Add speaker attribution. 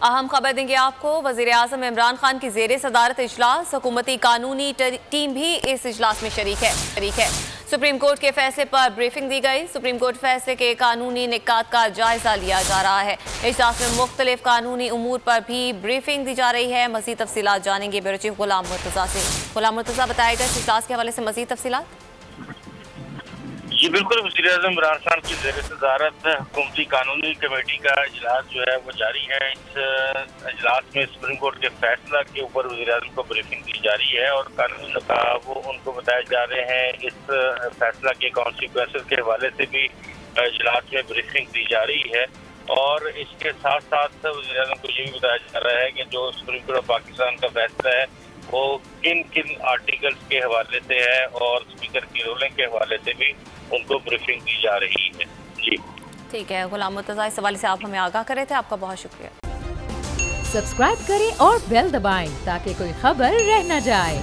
Speaker 1: अहम खबर देंगे आपको। वज़ीर-ए-आज़म इमरान खान की ज़ेरे सदारत इजलास, हुकूमती कानूनी टीम भी इस इजलास में शरीक है। सुप्रीम कोर्ट के फैसले पर ब्रीफिंग दी गई। सुप्रीम कोर्ट फैसले के कानूनी निकात का जायजा लिया जा रहा है। इजलास में मुख्तलिफ कानूनी उमूर पर भी ब्रीफिंग दी जा रही है। मज़ीद तफसीलात जानेंगे ब्यूरो चीफ गुलाम मुर्तज़ा से। गुलाम मुर्तज़ा, बताएगा इस इजलास के हवाले से मज़ीद तफसीलात।
Speaker 2: जी बिल्कुल, वज़ीर-ए-आज़म इमरान खान की ज़ेरे सदारत हुकूमती कानूनी कमेटी का इजलास जो है वो जारी है। इस इजलास में सुप्रीम कोर्ट के फैसला के ऊपर वज़ीर-ए-आज़म को ब्रीफिंग दी जा रही है और कानूनी का वो उनको बताए जा रहे हैं। इस फैसला के कॉन्सिक्वेंसेस के हवाले से भी इजलास में ब्रीफिंग दी जा रही है और इसके साथ साथ वज़ीर-ए-आज़म को ये भी बताया जा रहा है कि जो सुप्रीम कोर्ट ऑफ पाकिस्तान का फैसला है वो किन किन आर्टिकल्स के हवाले से है और स्पीकर की रूलिंग के हवाले से भी उनको ब्रीफिंग दी जा रही है। जी
Speaker 1: ठीक है गुलाम मुर्तज़ा, इस हवाले से आप हमें आगाह करे थे, आपका बहुत शुक्रिया।
Speaker 3: सब्सक्राइब करें और बेल दबाएं ताकि कोई खबर रह न जाए।